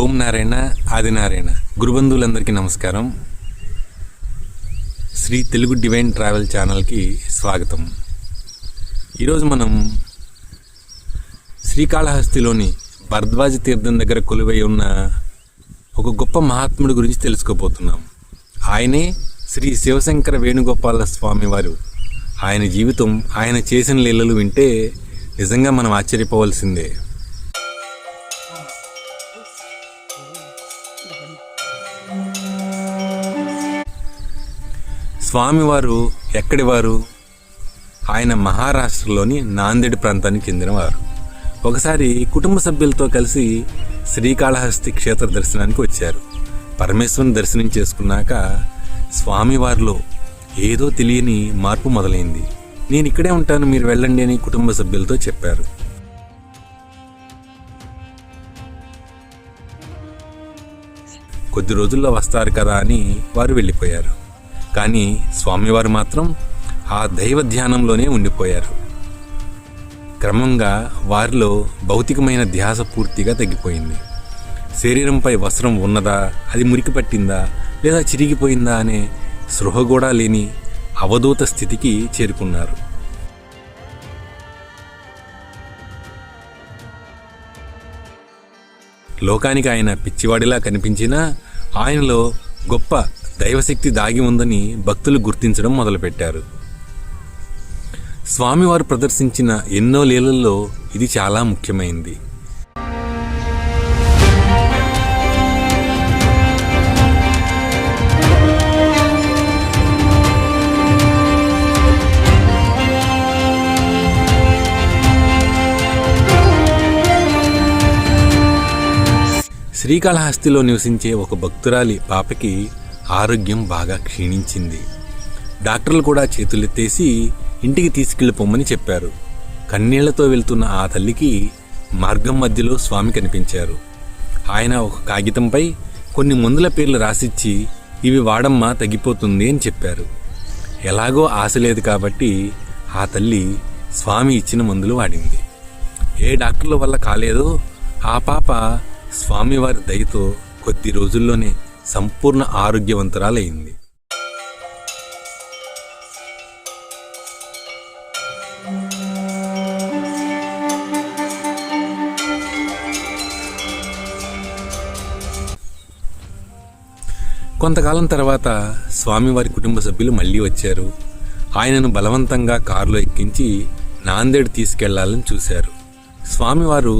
ఓం నారాయణ ఆదినారాయణ గురుబంధువులందరికీ నమస్కారం. Shri Telugu divine travel ఛానల్కి స్వాగతం. ఈరోజు మనం శ్రీకాళహస్తిలోని భరద్వాజ తీర్థం దగ్గర కొలువై ఉన్న ఒక గొప్ప మహాత్ముడి గురించి తెలుసుకోబోతున్నాం. ఆయనే శ్రీ శివశంకర వేణుగోపాల స్వామి వారు. ఆయన జీవితం, ఆయన చేసిన లీలలు వింటే నిజంగా మనం ఆశ్చర్యపోవలసిందే. స్వామివారు ఎక్కడివారు? ఆయన మహారాష్ట్రలోని నాందేడ్ ప్రాంతానికి చెందినవారు. ఒకసారి కుటుంబ సభ్యులతో కలిసి శ్రీకాళహస్తి క్షేత్ర దర్శనానికి వచ్చారు. పరమేశ్వరుని దర్శనం చేసుకున్నాక స్వామివారిలో ఏదో తెలియని మార్పు మొదలైంది. నేను ఇక్కడే ఉంటాను, మీరు వెళ్ళండి అని కుటుంబ సభ్యులతో చెప్పారు. కొద్ది రోజుల్లో వస్తారు కదా అని వారు వెళ్ళిపోయారు. కానీ స్వామివారు మాత్రం ఆ దైవ ధ్యానంలోనే ఉండిపోయారు. క్రమంగా వారిలో భౌతికమైన ధ్యాస పూర్తిగా తగ్గిపోయింది. శరీరంపై వస్త్రం ఉన్నదా, అది మురికి పట్టిందా, లేదా చిరిగిపోయిందా అనే స్పృహ కూడా లేని అవధూత స్థితికి చేరుకున్నారు. లోకానికి ఆయన పిచ్చివాడిలా కనిపించినా ఆయనలో గొప్ప దైవశక్తి దాగి ఉందని భక్తులు గుర్తించడం మొదలుపెట్టారు. స్వామివారు ప్రదర్శించిన ఎన్నో లీలల్లో ఇది చాలా ముఖ్యమైంది. శ్రీకాళహస్తిలో నివసించే ఒక భక్తురాలి పాపకి ఆరోగ్యం బాగా క్షీణించింది. డాక్టర్లు కూడా చేతులెత్తేసి ఇంటికి తీసుకెళ్ళిపోమని చెప్పారు. కన్నీళ్లతో వెళ్తున్న ఆ తల్లికి మార్గం మధ్యలో స్వామి కనిపించారు. ఆయన ఒక కాగితంపై కొన్ని మందుల పేర్లు రాసిచ్చి, ఇవి వాడమ్మా తగ్గిపోతుంది అని చెప్పారు. ఎలాగో ఆశ లేదు కాబట్టి ఆ తల్లి స్వామి ఇచ్చిన మందులు వాడింది. ఏ డాక్టర్ల వల్ల కాలేదో ఆ పాప స్వామివారి దయతో కొద్ది రోజుల్లోనే సంపూర్ణ ఆరోగ్యవంతురాలైంది. కొంతకాలం తర్వాత స్వామివారి కుటుంబ సభ్యులు మళ్ళీ వచ్చారు. ఆయనను బలవంతంగా కారులో ఎక్కించి నాందేడ్ తీసుకెళ్లాలని చూశారు. స్వామివారు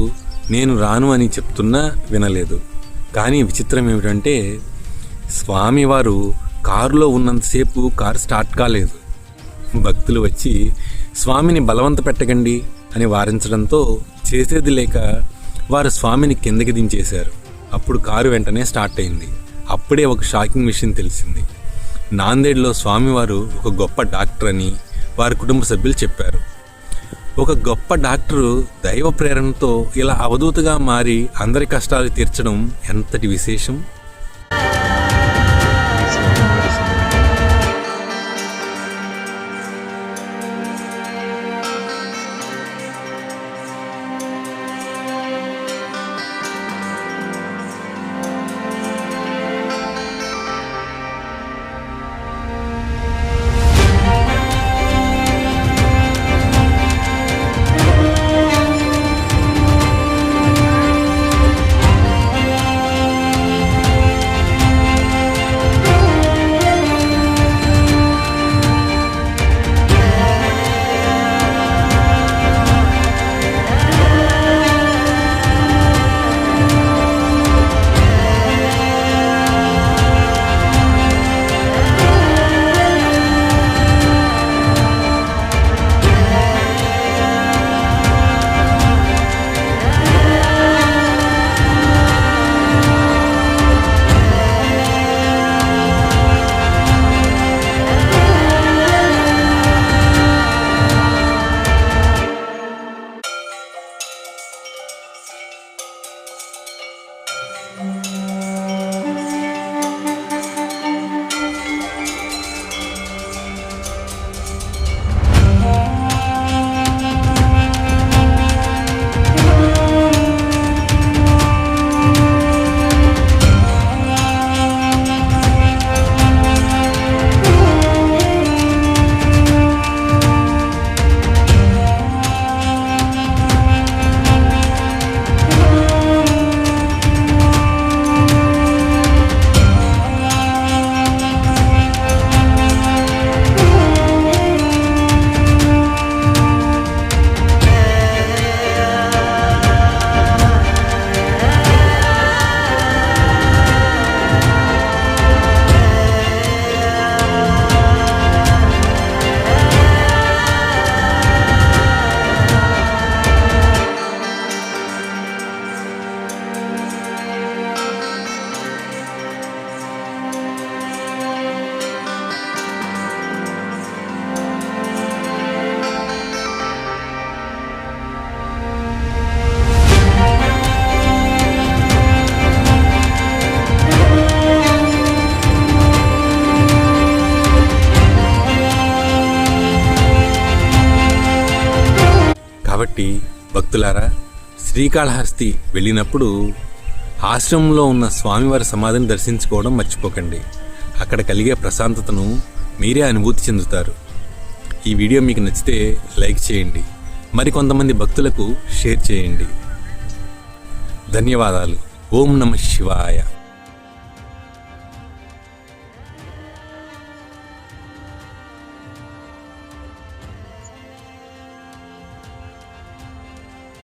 నేను రాను అని చెప్తున్నా వినలేదు. కానీ విచిత్రం ఏమిటంటే స్వామివారు కారులో ఉన్నంతసేపు కారు స్టార్ట్ కాలేదు. భక్తులు వచ్చి స్వామిని బలవంత పెట్టకండి అని వారించడంతో చేసేది లేక వారు స్వామిని కిందకి దించేశారు. అప్పుడు కారు వెంటనే స్టార్ట్ అయింది. అప్పుడే ఒక షాకింగ్ విషయం తెలిసింది. నాందేడ్లో స్వామివారు ఒక గొప్ప డాక్టర్ అని వారి కుటుంబ సభ్యులు చెప్పారు. ఒక గొప్ప డాక్టరు దైవ ప్రేరణతో ఇలా అవధూతగా మారి అందరి కష్టాలు తీర్చడం ఎంతటి విశేషం. కాబట్టి భక్తులారా, శ్రీకాళహస్తి వెళ్ళినప్పుడు ఆశ్రమంలో ఉన్న స్వామివారి సమాధిని దర్శించుకోవడం మర్చిపోకండి. అక్కడ కలిగే ప్రశాంతతను మీరే అనుభూతి చెందుతారు. ఈ వీడియో మీకు నచ్చితే లైక్ చేయండి, మరికొంతమంది భక్తులకు షేర్ చేయండి. ధన్యవాదాలు. ఓం నమః శివాయ.